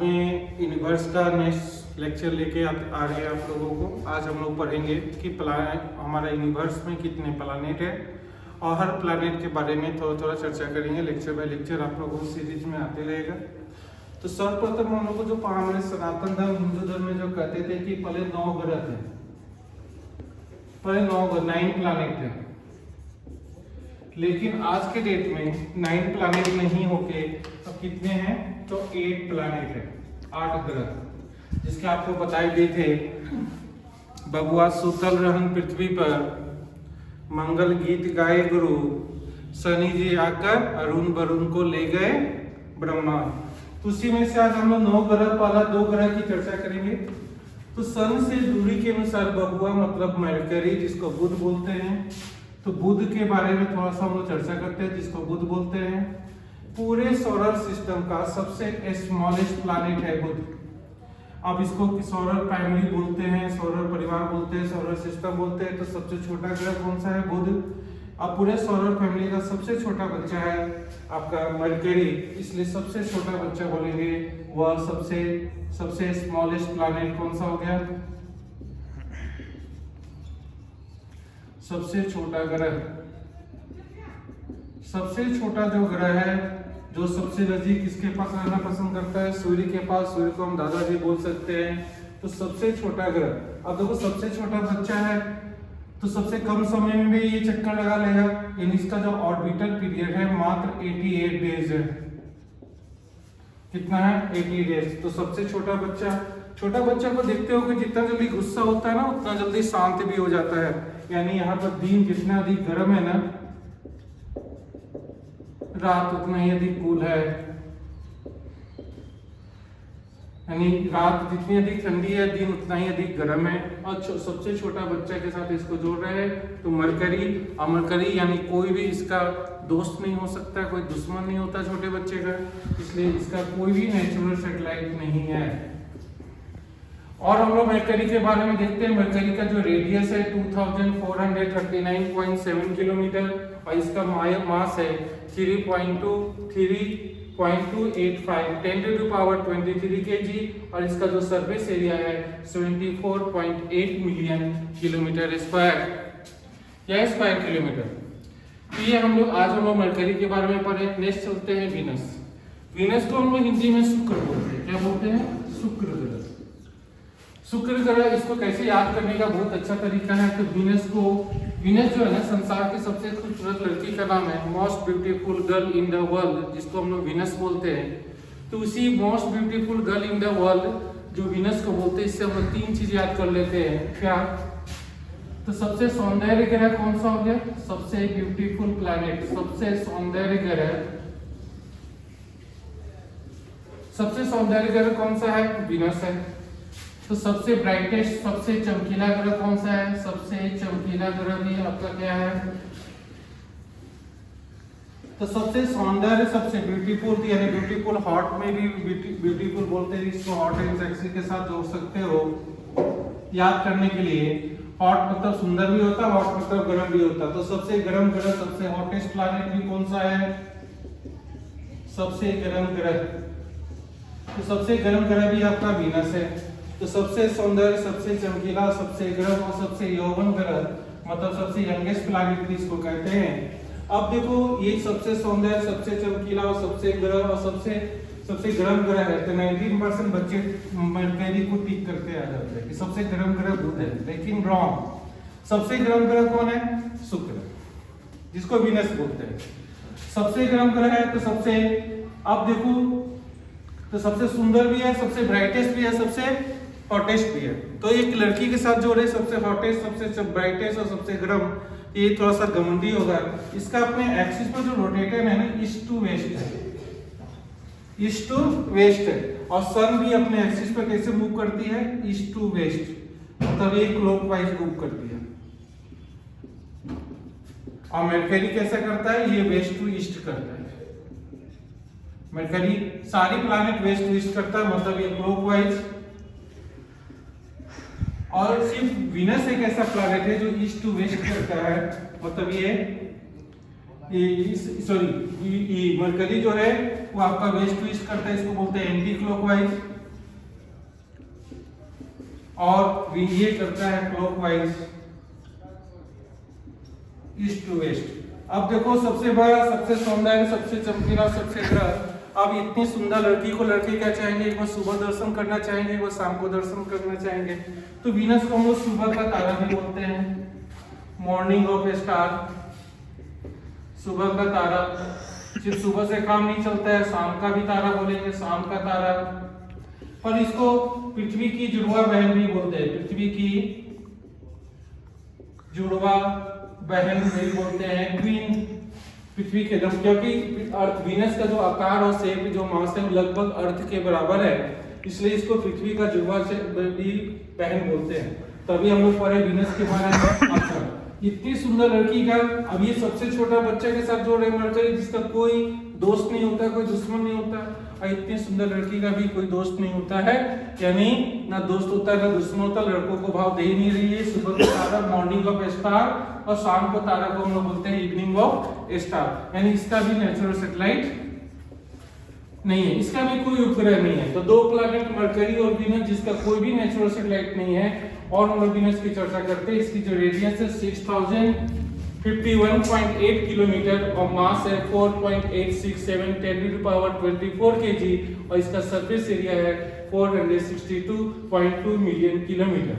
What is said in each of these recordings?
में यूनिवर्स का next lecture लेके आ रहे हैं आप लोगों को। आज हम लोग पढ़ेंगे कि हमारा यूनिवर्स में कितने प्लैनेट है और हर प्लैनेट के बारे में थोड़ा थोड़ा चर्चा करेंगे। लेक्चर बाय लेक्चर आप लोगों को सीरीज में आते रहेगा। तो सर्वप्रथम हम लोग को जो हमारे सनातन धर्म हिंदू धर्म में जो कहते थे कि पहले 9 ग्रह थे, पहले 9 प्लैनेट थे, लेकिन आज के डेट में 9 प्लैनेट नहीं होके अब कितने हैं तो 8 प्लैनेट है, 8 ग्रह, जिसके आपको बताए भी थे। बबुआ सुतल रहन पृथ्वी पर, मंगल गीत गाए गुरु, शनि जी आकर अरुण वरुण को ले गए ब्रह्मा। तो उसी में से आज हम लोग 9 ग्रह, पहला 2 ग्रह की चर्चा करेंगे। तो सन से दूरी के अनुसार बबुआ मतलब मरकरी, जिसको बुध बोलते हैं। तो बुध के बारे में थोड़ा सा हम लोग चर्चा करते हैं, जिसको बुध बोलते हैं। पूरे सोलर सिस्टम का सबसे स्मॉलेस्ट प्लैनेट है बुध। अब इसको सोलर फैमिली बोलते हैं, सोलर परिवार बोलते हैं, सोलर सिस्टम बोलते हैं। तो सबसे छोटा ग्रह कौन सा है? बुध। अब पूरे सोलर फैमिली का सबसे छोटा बच्चा है आपका मरकरी, इसलिए सबसे छोटा बच्चा बोलेंगे वह सबसे स्मॉलेस्ट प्लैनेट कौन सा हो गया? सबसे छोटा ग्रह, सबसे छोटा जो ग्रह है, जो सबसे नजदीक किसके पास रहना पसंद करता है? सूर्य के पास। सूर्य को हम दादाजी बोल सकते हैं। तो सबसे छोटा ग्रह। अब देखो सबसे छोटा बच्चा है तो सबसे कम समय में भी ये चक्कर लगा लेगा, यानी इसका जो ऑर्बिटल पीरियड है मात्र 88 डेज है। कितना है? 80 डेज। तो सबसे छोटा बच्चा को देखते हो कि जितना जल्दी गुस्सा होता है ना, उतना जल्दी शांत भी हो जाता है। यानी यहाँ पर दिन जितना अधिक गर्म है ना, रात उतना ही अधिक कूल है। यानी रात जितनी अधिक ठंडी है, दिन उतना ही अधिक गर्म है। और सबसे छोटा बच्चा के साथ इसको जोड़ रहे हैं तो मरकरी यानी कोई भी इसका दोस्त नहीं हो सकता, कोई दुश्मन नहीं होता छोटे बच्चे का, इसलिए इसका कोई भी नेचुरल सैटेलाइट नहीं है। और हम लोग मरकरी के बारे में देखते हैं। मरकरी का जो रेडियस है 2439.7 किलोमीटर और इसका मास है 3.285 10⁻23 kg और इसका जो सरफेस एरिया है 74.8 मिलियन किलोमीटर स्क्वायर या स्क्वायर किलोमीटर। तो ये हम लोग मरकरी के बारे में पढ़े। नेक्स्ट चलते हैं वीनस। वीनस को हम लोग हिंदी में शुक्र बोलते हैं। क्या बोलते हैं? शुक्र ग्रह। शुक्र ग्रह, इसको कैसे याद करने का बहुत अच्छा तरीका है। तो वीनस जो है ना, संसार की सबसे खूबसूरत लड़की का नाम है। Most beautiful girl in the world, जिसको हम लोग वीनस बोलते हैं। तो उसी most beautiful girl in the world जो वीनस को बोलते हैं, इससे हम लोग 3 चीज याद कर लेते हैं। क्या? तो सबसे सौंदर्य ग्रह कौन सा हो गया? सबसे ब्यूटीफुल प्लैनेट, सबसे सौंदर्य ग्रह कौन सा है? वीनस है। तो सबसे ब्राइटेस्ट, सबसे चमकीला ग्रह कौन सा है? सबसे चमकीला ग्रह भी आपका क्या है? तो सबसे सौंदर्य, सबसे ब्यूटीफुल, यानी ब्यूटीफुल हॉट में भी ब्यूटीफुल बोलते हैं। इसको हॉट एंड सेक्सी के साथ जोड़ सकते हो याद करने के लिए। हॉट मतलब सुंदर भी होता है, हॉट मतलब गर्म भी होता है। तो सबसे गर्म ग्रह, सबसे हॉटेस्ट प्लैनेट भी कौन सा है? सबसे गर्म ग्रह। तो सबसे गर्म ग्रह भी आपका वीनस है। तो सबसे सौंदर्य, सबसे चमकीला, सबसे गर्म और सबसे यौवन ग्रह मतलब सबसे यंगेस्ट प्लैनेट भी इसको कहते हैं। अब देखो ये सबसे सौंदर्य, सबसे चमकीला और सबसे गर्म और सबसे गर्म ग्रह है। तो 19% बच्चे मरकरी को टिक करके आ जाते हैं कि सबसे गर्म ग्रह बुध है, लेकिन रॉन्ग। सबसे गर्म ग्रह कौन है? शुक्र, जिसको वीनस बोलते हैं। सबसे गर्म ग्रह है तो अब देखो तो सबसे सुंदर भी है, सबसे ब्राइटेस्ट भी है, सबसे हॉटेस्ट भी है। तो एक लड़की के साथ जोड़े सबसे हॉटेस्ट, सबसे ब्राइटेस्ट और सबसे गर्म, ये थोड़ा सा घमंडी होगा। इसका अपने एक्सिस पर जो रोटेशन है ना, ईस्ट टू वेस्ट है। और सन भी अपने एक्सिस पर कैसे मूव करती है? ईस्ट टू वेस्ट, मतलब ये क्लॉकवाइज मूव करती है। और मरकरी कैसा करता है? ये वेस्ट टू ईस्ट करता है। मरकरी सारी प्लैनेट वेस्ट टू ईस्ट करता है, मतलब ये क्लॉकवाइज। और सिर्फ वीनस एक ऐसा प्लैनेट है जो ईस्ट टू वेस्ट करता है, मतलब मरकरी जो है वो आपका वेस्ट टू ईस्ट करता है, इसको बोलते हैं एंटी क्लॉकवाइज। और ये करता है क्लॉकवाइज ईस्ट टू वेस्ट। अब देखो सबसे बड़ा, सबसे सौंदर्य, सबसे चमकीला, सबसे ग्रह। अब इतनी सुंदर लड़की को लड़के क्या चाहेंगे, एक बार सुबह दर्शन करना चाहेंगे, एक बार शाम को दर्शन करना चाहेंगे। तो वीनस को हम लोग सुबह का तारा भी बोलते हैं, मॉर्निंग ऑफ ए स्टार, सुबह का तारा। सिर्फ सुबह से काम नहीं चलता है, शाम का भी तारा बोलेंगे, शाम का तारा। पर इसको पृथ्वी की जुड़वा बहन भी बोलते हैं, पृथ्वी की जुड़वा बहन भी बोलते हैं, ट्विन पृथ्वी के दम, क्योंकि अर्थ वीनस का जो आकार और शेप, जो मास है, लगभग अर्थ के बराबर है, इसलिए इसको पृथ्वी का जुड़वा से भी बहन बोलते हैं। तभी हम लोग पढ़े वीनस के बारे में। अच्छा, इतनी सुंदर लड़की का अब ये सबसे छोटा बच्चे के साथ जो मर्करी, जिसका कोई दोस्त नहीं होता, कोई दुश्मन नहीं होता, और इतनी सुंदर लड़की का भी कोई दोस्त नहीं होता है, यानी ना दोस्त होता है ना दुश्मन होता, लड़कों को भाव दे ही नहीं रही है। सुबह को तारा मॉर्निंग ऑफ स्टार, और शाम को तारा को हम लोग बोलते हैं इवनिंग ऑफ स्टार, यानी इसका भी नेचुरल सैटेलाइट नहीं है, इसका भी कोई उपग्रह नहीं है। तो दो प्लैनेट मरकरी और वीनस, जिसका कोई भी नेचुरल सैटेलाइट नहीं है। और हम लोग वीनस की चर्चा करते हैं। इसकी जो रेडियस है 6051.8 किलोमीटर और मास है 4.867 10⁻24 kg, और इसका सरफेस एरिया है 462.2 मिलियन किलोमीटर।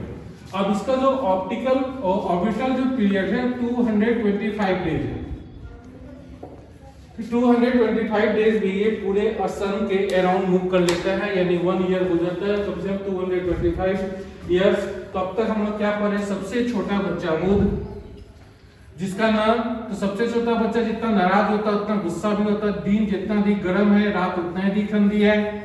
अब इसका जो ऑप्टिकल और ऑर्बिटल जो पीरियड है 225 डेज है। 225 डेज में ये पूरे सन के अराउंड मूव कर लेता है, यानी 1 ईयर हो जाता है, कम से कम 225 ईयर्स। तब तक हम लोग क्या पढ़े, सबसे छोटा बच्चा बुध, जिसका नाम, तो सबसे छोटा बच्चा जितना नाराज होता है उतना गुस्सा भी होता है, दिन जितना अधिक गर्म है रात उतना ही अधिक ठंडी है।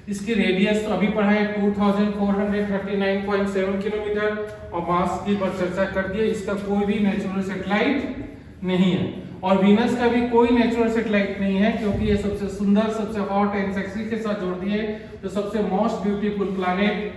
इसकी रेडियस तो अभी पढ़ा है 2439.7 किलोमीटर, और मास की पर चर्चा कर दी। इसका कोई भी नेचुरल सैटेलाइट नहीं है, और वीनस का भी कोई नेचुरल सैटेलाइट नहीं है, क्योंकि ये सबसे सुंदर, सबसे हॉट एंड सेक्सी के साथ जोड़ दिए। तो सबसे most beautiful planet,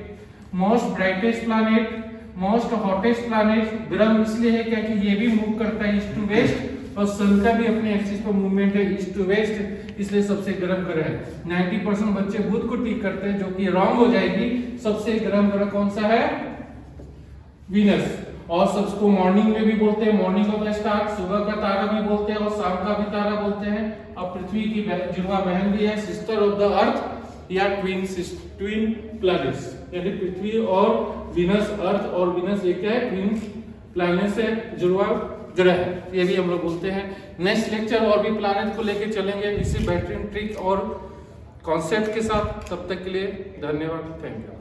most brightest planet, most hottest planet, गर्म इसलिए है क्योंकि ये भी मूव करता है ईस्ट टू वेस्ट, और सन का भी अपने एक्सिस पर मूवमेंट है ईस्ट टू वेस्ट, इसलिए सबसे गर्म ग्रह है। 90% बच्चे बुध को टिक करते हैं, जो कि रॉन्ग हो जाएगी। सबसे गर्म ग्रह कौन सा है, वीनस। और सबको मॉर्निंग में भी बोलते हैं, मॉर्निंग ऑफ द स्टार, सुबह का तारा भी बोलते हैं, और शाम का भी तारा बोलते हैं। और पृथ्वी की जुड़वा बहन भी है, सिस्टर ऑफ द अर्थ, या ट्विन प्लैनेट्स, यानी पृथ्वी और वीनस, अर्थ और वीनस ये क्या है, ट्विन प्लैनेट्स है, जुड़वा ग्रह है, ये भी हम लोग बोलते हैं। नेक्स्ट लेक्चर और भी प्लैनेट को लेके चलेंगे इसी बैटरी ट्रिक और कॉन्सेप्ट के साथ। तब तक के लिए धन्यवाद, थैंक यू।